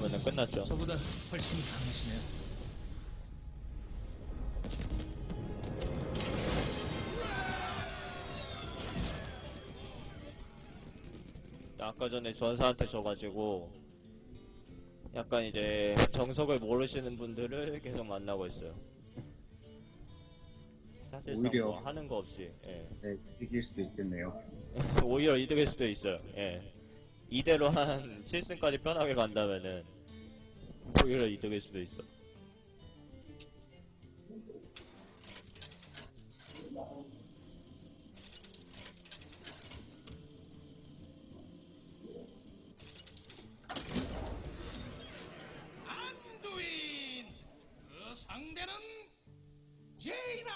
나오면은 끝났죠. 저보다 훨씬 강하시네요. 아까 전에 전사한테 져가지고 약간 이제 정석을 모르시는 분들을 계속 만나고 있어요. 사실상 오히려 뭐 하는 거 없이, 예. 네, 이길 수도 있겠네요. 오히려 이득일 수도 있어요. 예. 이대로 한 7승까지 편하게 간다면은 오히려 이득일 수도 있어. 안두인, 그 상대는 제이나.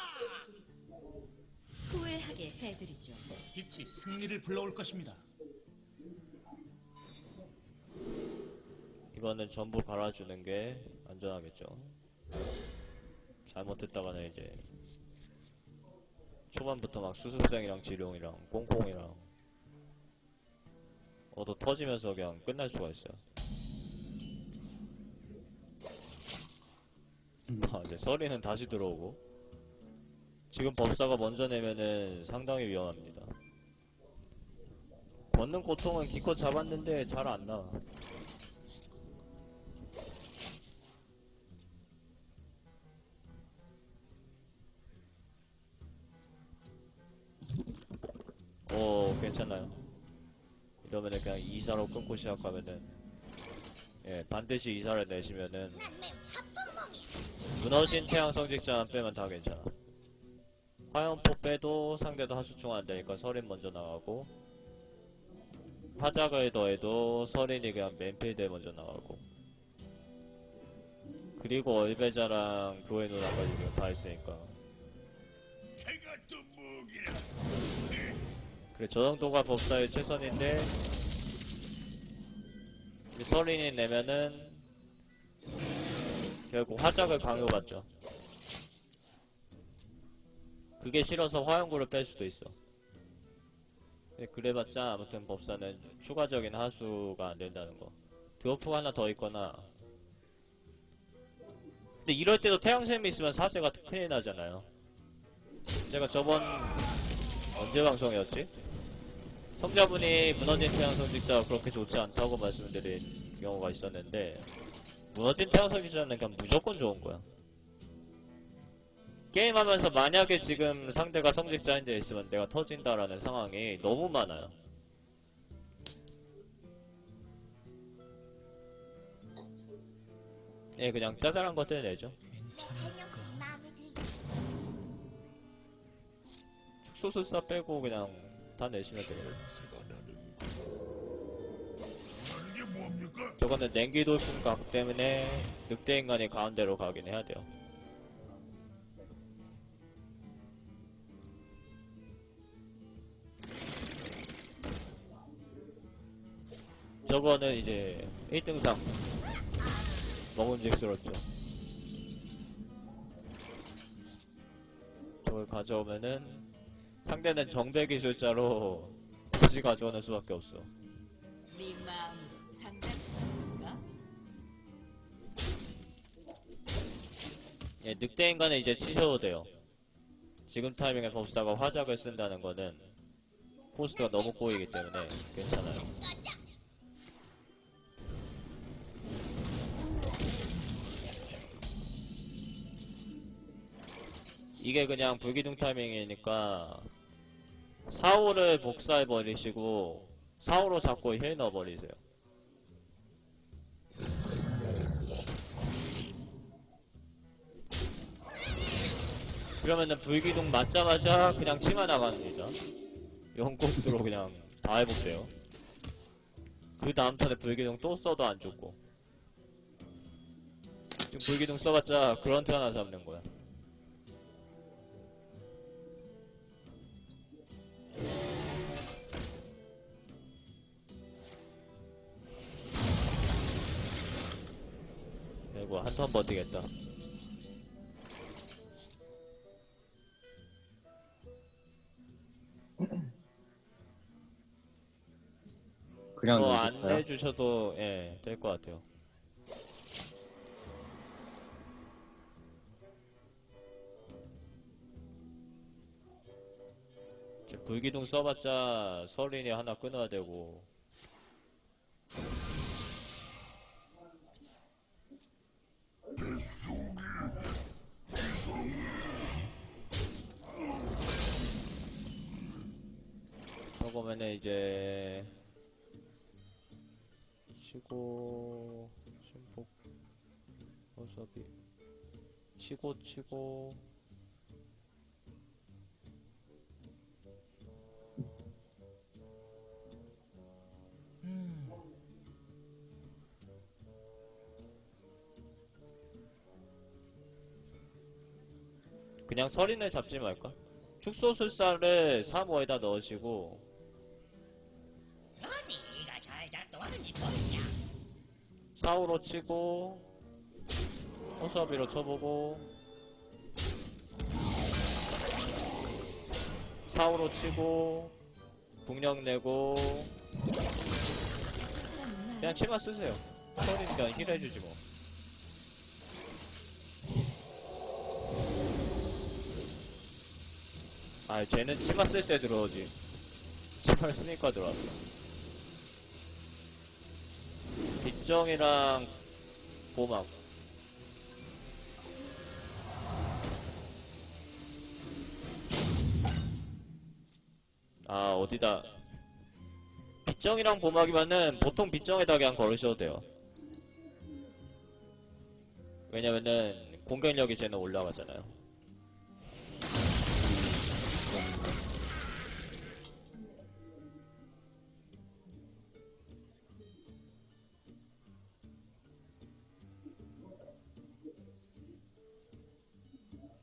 후회하게 해드리죠. 빛이 승리를 불러올 것입니다. 이거는 전부 갈아주는 게 안전하겠죠. 잘못했다가는 이제 초반부터 막 수습생이랑 지룡이랑 꽁꽁이랑 얻어 터지면서 그냥 끝날 수가 있어요. 아, 이제 서리는 다시 들어오고 지금 법사가 먼저 내면은 상당히 위험합니다. 걷는 고통은 기껏 잡았는데 잘 안 나와. 오, 괜찮아요. 이러면은 그냥 이사로 끊고 시작하면은, 예, 반드시 이사를 내시면은 무너진 태양 성직자만 빼면 다 괜찮아. 화염포 빼도 상대도 하수충 안 되니까 서린 먼저 나가고, 화작을 더해도 서린이 그냥 맨필드에 먼저 나가고, 그리고 얼베자랑 교회 누나까지 지금 다 있으니까. 걔가 또 뭐기라. 그래, 저 정도가 법사의 최선인데, 이제 서린이 내면은, 결국 화작을 강요받죠. 그게 싫어서 화염구를 뺄 수도 있어. 근데 그래봤자 아무튼 법사는 추가적인 하수가 안 된다는 거. 드워프가 하나 더 있거나. 근데 이럴 때도 태양샘이 있으면 사제가 큰일 나잖아요. 제가 저번 언제 방송이었지? 성자분이 무너진 태양 성직자가 그렇게 좋지 않다고 말씀드린 경우가 있었는데, 무너진 태양 성직자는 그냥 무조건 좋은 거야. 게임하면서 만약에 지금 상대가 성직자인 데 있으면 내가 터진다라는 상황이 너무 많아요. 예, 그냥 짜잘한 것들 내죠. 축소술사 빼고 그냥 다 내시면 돼요. 이게 뭡니까? 저거는 냉기 돌풍 각 때문에 늑대 인간이 가운데로 가긴 해야 돼요. 저거는 이제 1등상 먹음직스럽죠. 저걸 가져오면은 상대는 정배 기술자로 다시 가져오는 수밖에 없어. 네 마음으로 장난쳐볼까? 예, 늑대 인간은 이제 치셔도 돼요. 지금 타이밍에 법사가 화작을 쓴다는 거는 포스트가 너무 꼬이기 때문에 괜찮아요. 이게 그냥 불기둥 타이밍이니까 4호를 복사해버리시고 4호로 잡고 힐 넣어버리세요. 그러면은 불기둥 맞자마자 그냥 치마 나갑니다. 영코스로 그냥 다 해볼게요. 그 다음 턴에 불기둥 또 써도 안 죽고. 지금 불기둥 써봤자 그런트 하나 잡는 거야. 그리고 한 턴 버티겠다. 그냥 뭐 안 넣어줄까요? 내주셔도 예, 될 것 같아요. 불기둥 써봤자 서린이 하나 끊어야 되고. 저거면은 이제 치고 심폭 어차피 치고 그냥 서린을 잡지 말까? 축소술사를 3호에다 넣으시고 어디가 잘 작동하는지 보이냐? 4호로 치고 호수아비로 쳐보고 4호로 치고 북력 내고 그냥 치마 쓰세요. 서린 그냥 힐 해주지 뭐. 아, 쟤는 치마 쓸 때 들어오지. 치마를 쓰니까 들어왔어. 빗정이랑 보막. 아, 어디다. 빗정이랑 보막이면은 보통 빗정에다 그냥 걸으셔도 돼요. 왜냐면은 공격력이 쟤는 올라가잖아요.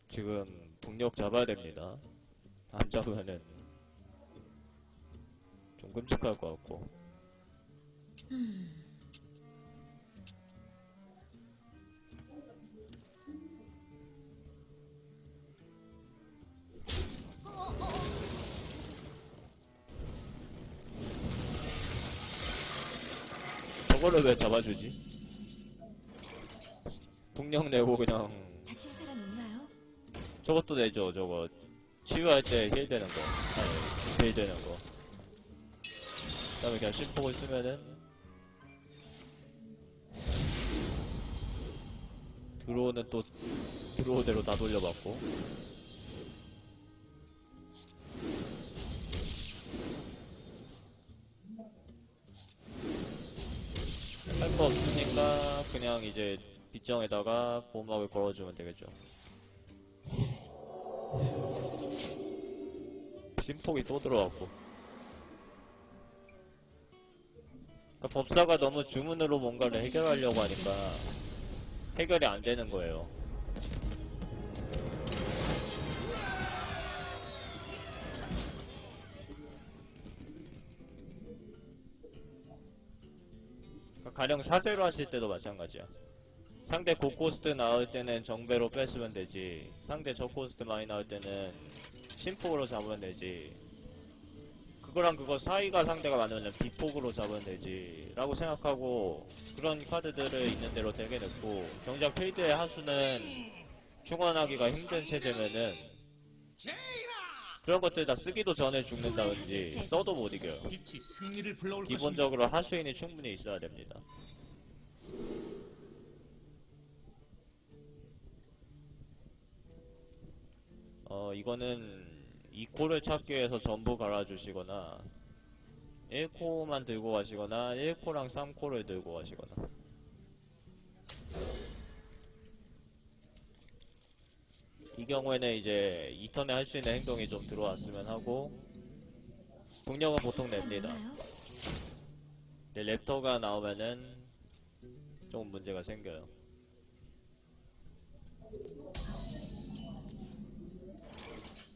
지금 북력 잡아야 됩니다. 안 잡으면은 좀 끔찍할 것 같고. 저거를 왜 잡아주지? 북력 내고 그냥 다친 사람 없나요? 저것도 내죠. 저거 치유할 때 힐 되는 거. 아니, 힐 되는 거. 그 다음에 그냥 심폭을 쓰면은 들어오는 또 들어오대로 다 돌려받고. 할 거 없으니까 그냥 이제 빗정에다가 보호막을 걸어주면 되겠죠. 심폭이 또 들어왔고. 그러니까 법사가 너무 주문으로 뭔가를 해결하려고 하니까 해결이 안 되는 거예요. 그러니까 가령 사제로 하실 때도 마찬가지야. 상대 고코스트 나올 때는 정배로 뺐으면 되지. 상대 저코스트 많이 나올 때는 심폭으로 잡으면 되지. 그거랑 그거 사이가 상대가 많으면 비폭으로 잡으면 되지 라고 생각하고 그런 카드들을 있는 대로 되게 넣고, 정작 필드의 하수는 충원하기가 힘든 체제면은 그런 것들 다 쓰기도 전에 죽는다든지 써도 못 이겨요. 빛이 승리를 불러올 기본적으로 하수인이 충분히 있어야 됩니다. 이거는 2코를 찾기 위해서 전부 갈아주시거나 1코만 들고 가시거나 1코랑 3코를 들고 가시거나. 이 경우에는 이제 2턴에 할 수 있는 행동이 좀 들어왔으면 하고, 북력은 보통 냅니다. 근데 랩터가 나오면은 조금 문제가 생겨요.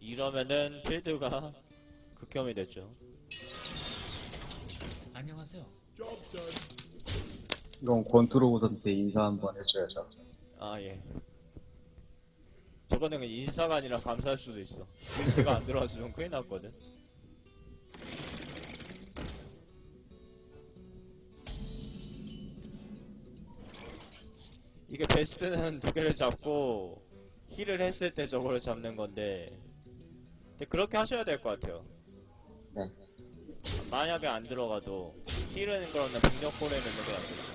이러면은 필드가 극혐이 됐죠. 안녕하세요. 이건 권투로 우선한테 인사 한번 해줘야죠. 아, 예. 저거는 그냥 인사가 아니라 감사할 수도 있어. 필드가 안 들어왔으면 큰일 났거든. 이게 베스트는 두 개를 잡고 힐을 했을 때 저거를 잡는 건데, 근데 그렇게 하셔야 될 것 같아요. 네. 만약에 안 들어가도 힐은 그러면 병력 콜에 넣는 게 낫겠지.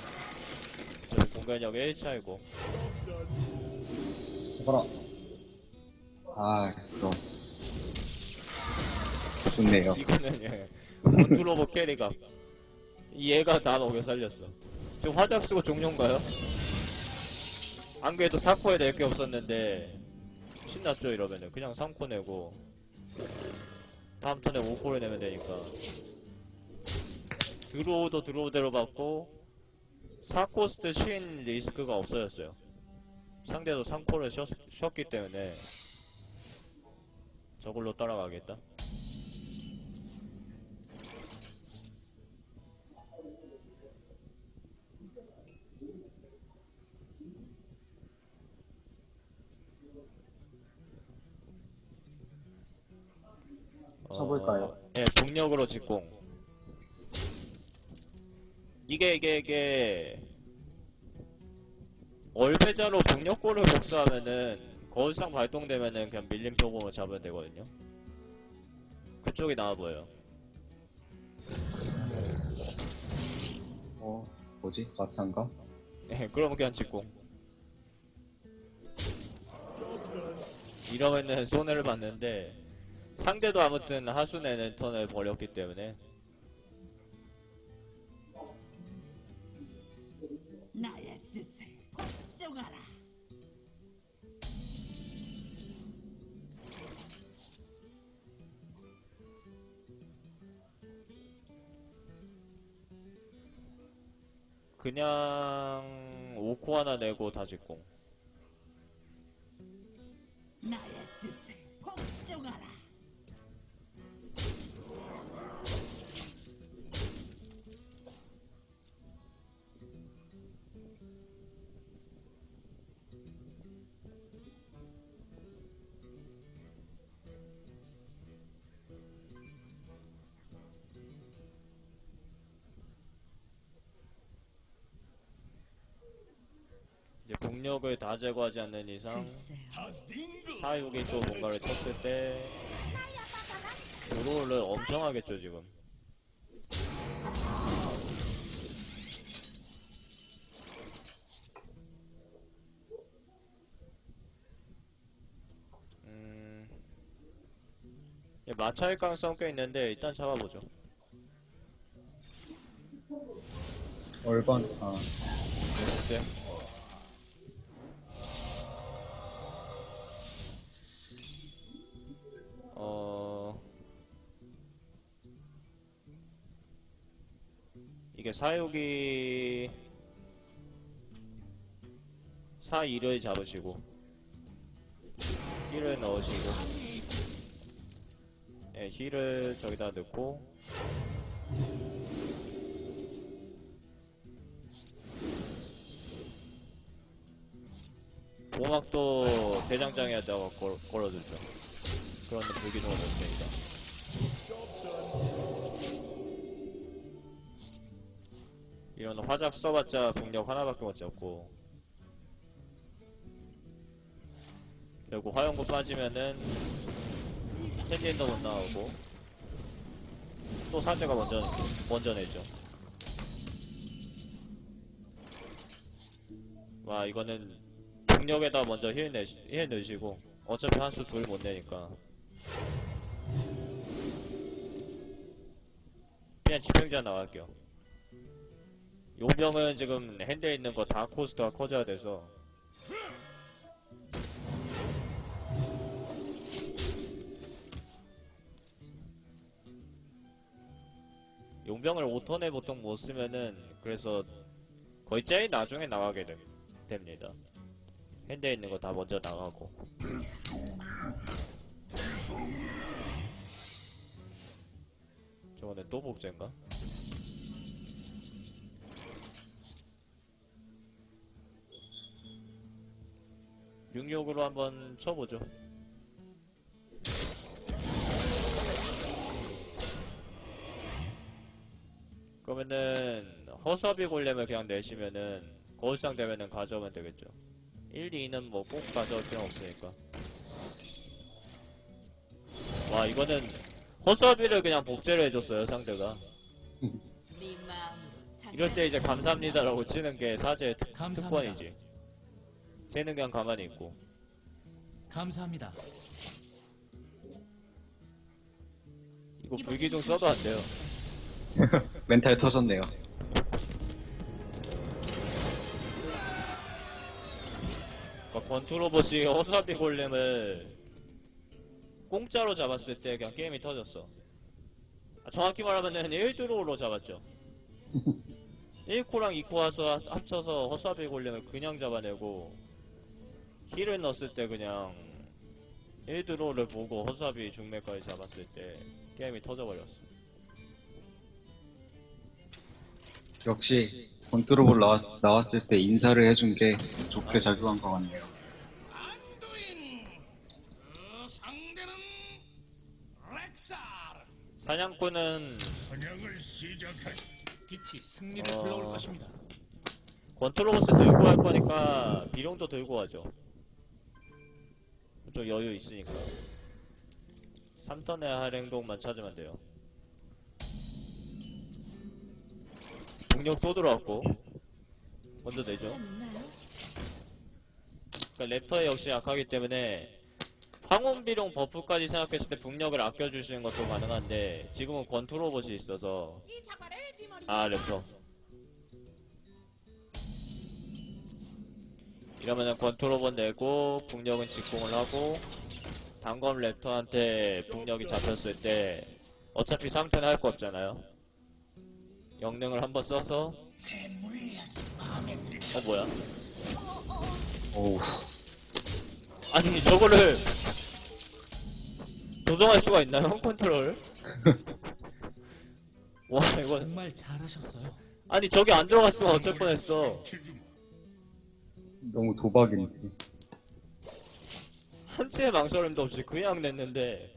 저 공격력 1차이고. 해봐라. 아, 그럼. 좋네요. 이거는 예. 원투로버 캐리가 얘가 다 먹여 살렸어. 저 화작 쓰고 종료인가요? 안 그래도 4코에 낼 게 없었는데 신났죠 이러면은. 그냥 3코 내고 다음 턴에 5코를 내면 되니까. 드로우도 드로우대로 받고 4코스트 쉰 리스크가 없어졌어요. 상대도 3코를 쉬었기 때문에 저걸로 따라가겠다. 쳐볼까요? 네, 동력으로 직공. 이게 얼패자로 동력골을 복수하면은 거울상 발동되면은 그냥 밀림 표공을 잡으면 되거든요. 그쪽이 나와 보여요. 뭐지? 마찬가? 네, 그러면 그냥 직공. 이러면은 손해를 봤는데 상대도 아무튼 하수내는 턴을 벌였기 때문에. 나의 뜻을 복종하라. 그냥 5코 하나 내고 다 직공. 나의 뜻을 복종하라. 이제 동력을 다 제거하지 않는 이상 글쎄요. 사육이 또 뭔가를 쳤을 때 드로우를 엄청 하겠죠 지금. 마차일 가능성 꽤 있는데 일단 잡아보죠. 얼반, 네. 이게 사육이 4-1을 잡으시고 힐을 넣으시고, 예, 힐을 저기다 넣고 보막도 대장장에다가 걸어두죠. 그런데 불기둥을 넣을 테니까. 이런 화작 써봤자 병력 하나밖에 못 잡고, 결국 화염구 빠지면은 샌딘도 못 나오고 또 사제가 먼저 내죠. 와, 이거는 병력에다 먼저 힐 넣으시고 어차피 한 수 둘 못 내니까 그냥 집행자 나갈게요. 용병은 지금 핸드에 있는 거 다 코스트가 커져야 돼서 용병을 5턴에 보통 못 쓰면은 그래서 거의 제일 나중에 나가게 됩니다. 핸드에 있는 거 다 먼저 나가고. 저거는 또 복제인가? 육육으로 한번 쳐보죠. 그러면은 허섭이 골렘을 그냥 내시면은 거울상 되면은 가져오면 되겠죠. 1, 2는 뭐 꼭 가져올 필요 없으니까. 와, 이거는 허수아비를 그냥 복제를 해줬어요 상대가. 네 마음으로 장작. 이럴 때 이제 감사합니다라고 치는 게 사제의 감사합니다. 특권이지. 쟤는 그냥 가만히 있고. 감사합니다. 이거 불기둥 써도 안 돼요. 멘탈 터졌네요. 그러니까 권투로봇이 허수아비 골렘을 공짜로 잡았을 때 그냥 게임이 터졌어. 아, 정확히 말하면은 1드로우로 잡았죠. 1코랑 2코 합쳐서 허수아비 골렘을 그냥 잡아내고 힐을 넣었을 때 그냥 1드로우를 보고 허수아비 중매까지 잡았을 때 게임이 터져버렸어. 역시 권투로볼 나왔을 때 인사를 해준 게 좋게 작용한 것 같네요. 안두인 상대는 렉사르 사냥꾼은 사냥을 시작할 빛이 승리를 어. 불러올 것입니다. 권투로봇을 들고 할 거니까 비룡도 들고 가죠. 좀 여유 있으니까. 3턴에 할 행동만 찾으면 돼요. 동력 또 들어왔고 먼저 내죠. 그러니까 랩터에 역시 약하기 때문에 황혼비룡 버프까지 생각했을 때 북력을 아껴주시는 것도 가능한데 지금은 권투로봇이 있어서. 아 랩터 이러면은 권투로봇 내고 북력은 직공을 하고 단검 랩터한테 북력이 잡혔을 때 어차피 3턴 할 거 없잖아요. 영능을 한번 써서. 뭐야? 오우. 아니 저거를 조정할 수가 있나요? 컨트롤? 와 이건 정말 잘하셨어요. 아니 저기 안 들어갔으면 어쩔 뻔했어. 너무 도박인데. 한치의 망설임도 없이 그냥 냈는데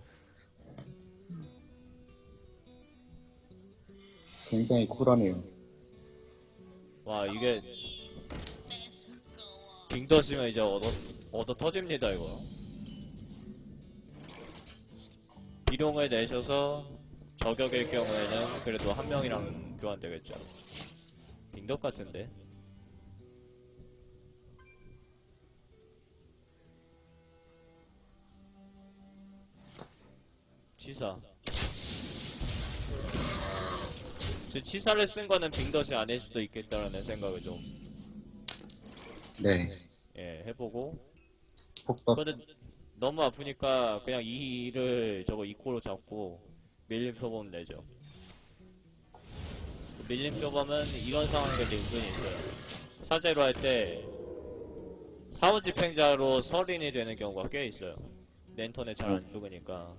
굉장히 쿨하네요. 와 이게 빙더시면 이제 얻어 터집니다 이거. 비룡을 내셔서 저격일 경우에는 그래도 한 명이랑 교환되겠죠. 빙덕 같은데. 치사. 치사를 쓴 거는 빙덧이 아닐 수도 있겠다라는 생각을 좀 네. 해보고. 폭덕. 근데 너무 아프니까 그냥 2를 저거 2코로 잡고 밀림 표범 내죠. 밀림 표범은 이런 상황이 은근히 있어요. 사제로 할 때 사원 집행자로 설인이 되는 경우가 꽤 있어요. 랜턴에 잘 안 죽으니까.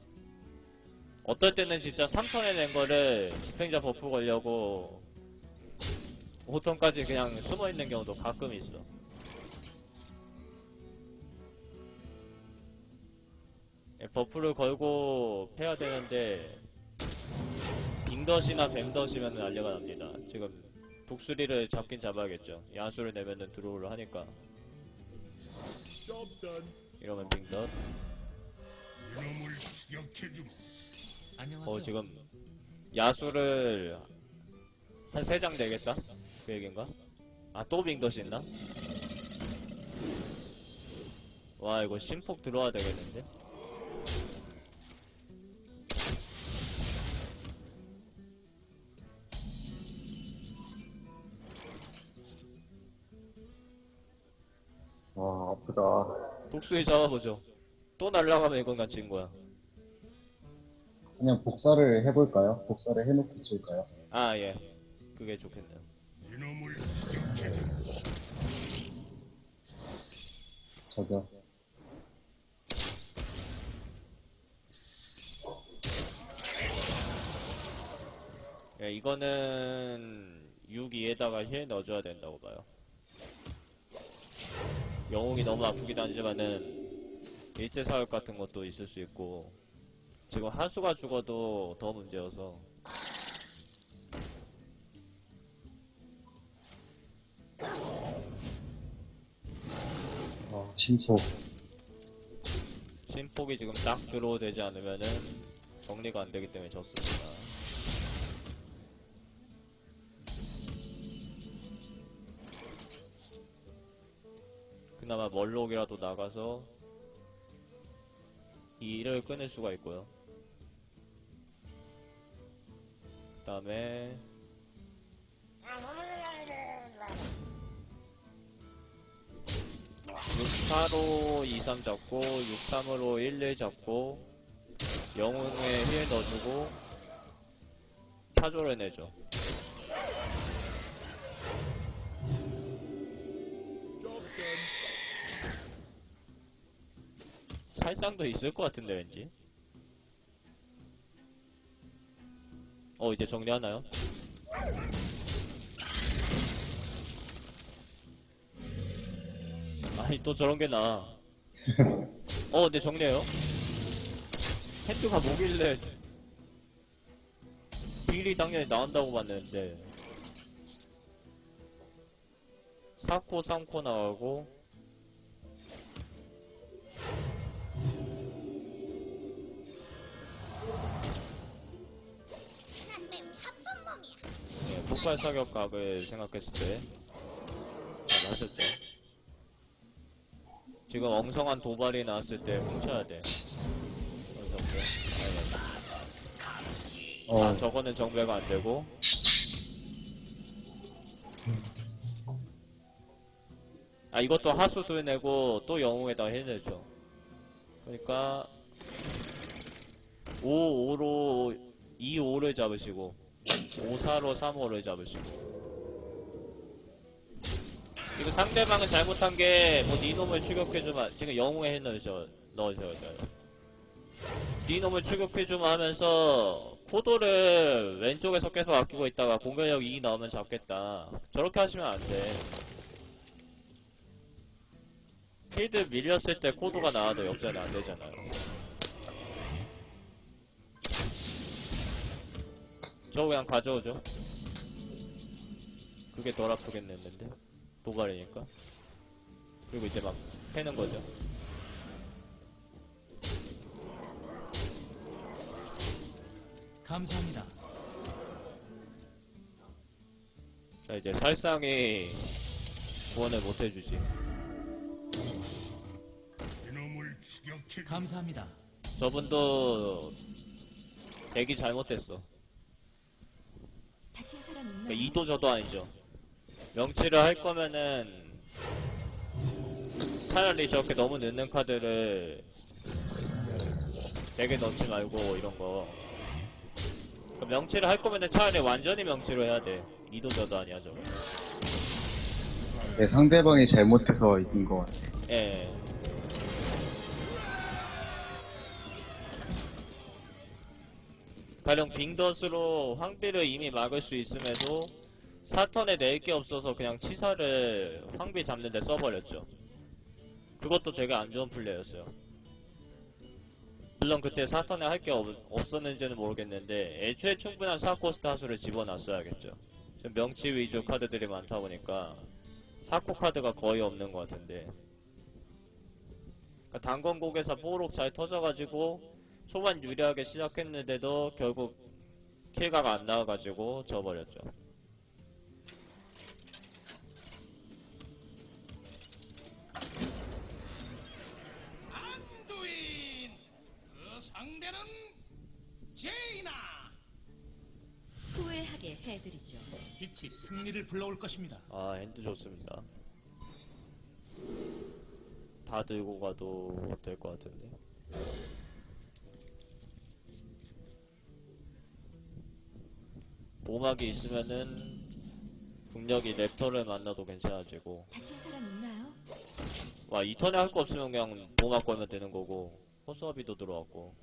어떨 때는 진짜 3턴에 낸 거를 집행자 버프 걸려고 5턴까지 그냥 숨어 있는 경우도 가끔 있어. 버프를 걸고 패야 되는데 빙덧이나 뱀덧이면 난리가 납니다. 지금 독수리를 잡긴 잡아야겠죠. 야수를 내면은 드로우를 하니까. 이러면 빙덧. 이놈을 추격해주마. 안녕하세요. 지금 야수를 한 3장 내겠다? 그 얘긴가? 아, 또 빙덧이 있나? 와, 이거 심폭 들어와야 되겠는데? 와, 아프다. 독수리 잡아보죠. 또 날라가면 이건 갇힌 거야. 그냥 복사를 해볼까요? 복사를 해놓고 칠까요? 아, 예. 그게 좋겠네요. 이놈을 추격해주마. 저기요. 예, 이거는 6-2에다가 힐 넣어줘야 된다고 봐요. 영웅이 너무 아프긴 하지만은 일제사격 같은 것도 있을 수 있고 지금 하수가 죽어도 더 문제여서. 침묵. 심폭이 지금 딱 들어오되지 않으면은 정리가 안 되기 때문에 졌습니다. 그나마 멀록이라도 나가서 이 일을 끊을 수가 있고요. 그 다음에 6-4로 2-3 잡고 6-3으로 1-1 잡고 영웅에 힐 넣어주고 타조를 내죠. 살상도 있을 것 같은데 왠지. 이제 정리하나요? 아니 또 저런 게 나와. 네 정리해요. 핸드가 뭐길래 딜이 당연히 나온다고 봤는데 4코 3코 나오고 네, 폭발 사격 각을 생각했을 때 잘 하셨죠. 지금 엉성한 도발이 나왔을 때 훔쳐야 돼. 저거는 정배가 안 되고. 이것도 하수도 내고 또 영웅에다 해내죠. 그러니까 5-5로 2-5를 잡으시고 5-4로 3-5를 잡으시고. 이거 상대방은 잘못한 게 뭐 니놈을 추격해주면 지금 영웅에 넣으셔야 돼요. 니놈을 추격해주면 하면서 코도를 왼쪽에서 계속 아끼고 있다가 공격력 2 나오면 잡겠다. 저렇게 하시면 안 돼. 필드 밀렸을 때 코도가 나와도 역전이 안 되잖아요. 저거 그냥 가져오죠. 그게 덜 아프겠는데 도발이니까. 그리고 이제 막 패는 거죠. 감사합니다. 자 이제 살상이 구원을 못 해주지. 이놈을 추격해 감사합니다. 저분도 대기 잘못했어. 다친 사람 있나요? 그러니까 이도저도 아니죠. 명치를 할 거면은 차라리 저렇게 너무 늦는 카드를 되게 넣지 말고 이런 거. 그러니까 명치를 할 거면은 차라리 완전히 명치로 해야 돼. 이도저도 아니야 저거. 네, 상대방이 잘못해서 이긴 것 같아. 예. 가령 빙덧으로 황비를 이미 막을 수 있음에도 사턴에 낼 게 없어서 그냥 치사를 황비 잡는데 써버렸죠. 그것도 되게 안 좋은 플레이였어요. 물론 그때 사턴에 할 게 없었는지는 모르겠는데 애초에 충분한 사코스트 하수를 집어놨어야겠죠. 지금 명치 위주 카드들이 많다 보니까 사코 카드가 거의 없는 것 같은데. 그러니까 단건곡에서 뽀록 잘 터져가지고 초반 유리하게 시작했는데도 결국 킬가가 안 나와가지고 져버렸죠. 안두인. 그 상대는 제이나. 후회하게 해드리죠. 빛이 승리를 불러올 것입니다. 핸드 좋습니다. 다 들고 가도 될 것 같은데. 보막이 있으면은 국력이 랩터를 만나도 괜찮아지고. 다친 사람 있나요? 이 턴에 할 거 없으면 그냥 보막 걸면 되는 거고. 허수아비도 들어왔고.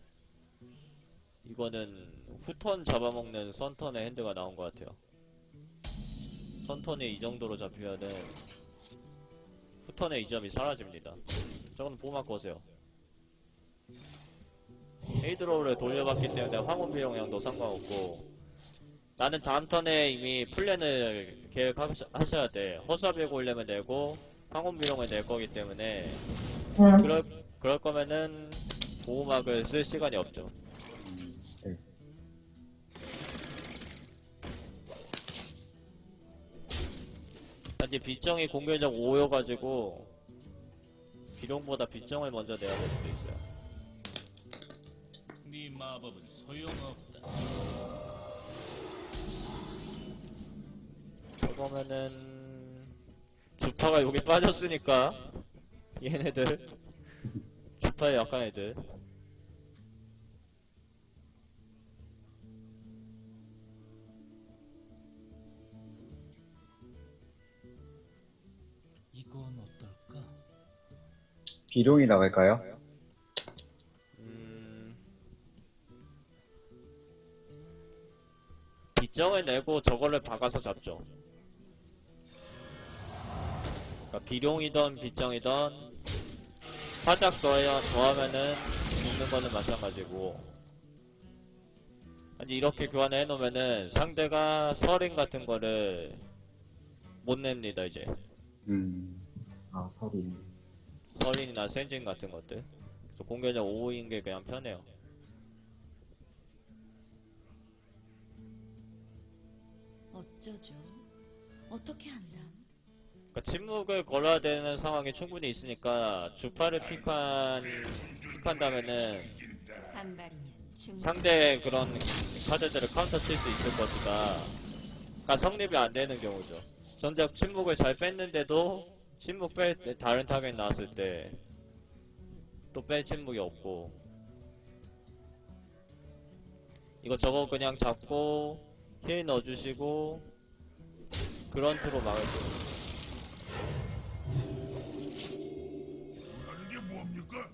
이거는 후턴 잡아먹는 선턴의 핸드가 나온 것 같아요. 선턴이 이 정도로 잡히면은 후턴의 이점이 사라집니다. 저건 보막 거세요. 헤이드로우를 돌려봤기 때문에 황혼 비용량도 상관없고. 나는 다음 턴에 이미 플랜을 계획하셔야 돼. 허수아비를 고려면 내고 황혼 비용을 낼 거기 때문에 그럴 거면은 보호막을 쓸 시간이 없죠. 단지 빗정이 공격력 5여가지고 비룡보다 빗정을 먼저 내야 될 수도 있어요. 네 마법은 소용없다. 그러면은 주파가 여기 빠졌으니까 얘네들 주파에 약한 애들 이건 어떨까? 비룡이 나갈까요? 빗정을 내고 저거를 박아서 잡죠. 그러니까 비룡이던 빗정이던 화작 더하면은 죽는 거는 마찬가지고, 아니 이렇게 교환을 해놓으면은 상대가 서린 같은 거를 못 냅니다. 이제 아, 서리. 서린이나 센진 같은 것들. 그래서 공격력 5인 게 그냥 편해요. 어쩌죠? 어떻게 한담? 그러니까 침묵을 걸어야 되는 상황이 충분히 있으니까 주파를 픽한다면은 한 발이면 충분히. 상대 그런 카드들을 카운터 칠 수 있을 것이다. 그러니까 성립이 안 되는 경우죠. 정작 침묵을 잘 뺐는데도 침묵 뺄 때 다른 타겟 나왔을 때 또 뺄 침묵이 없고, 이거 저거 그냥 잡고 힐 넣어주시고 그런트로 막을게요. 원하는 게 뭡니까?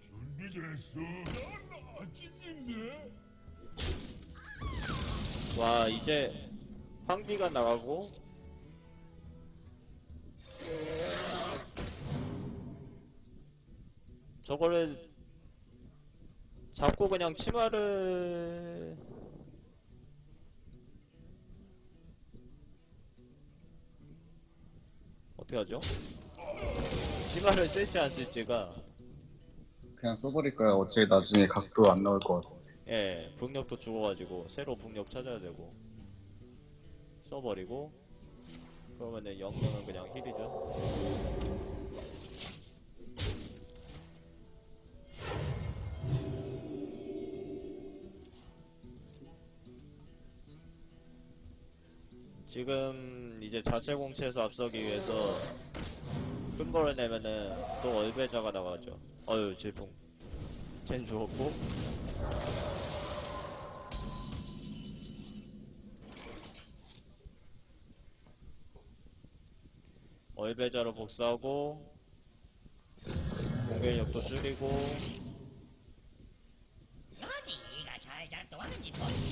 준비됐어? 난 아직인데. 와, 이제 황비가 나가고 저거를 잡고 그냥 치마를 어떻게 하죠? 치마를 쓸지 안 쓸지가, 그냥 써버릴까요? 어차피 나중에 각도 안 나올 것 같아. 예, 북력도 죽어가지고 새로 북력 찾아야 되고 써버리고, 그러면은 영영은 그냥 힐이죠. 지금 이제 자체 공채에서 앞서기 위해서 큰 거를 내면은 또 얼배자가 나가죠. 어휴, 질풍. 쟨 죽었고. 얼배자로 복수하고 공격력도 줄이고.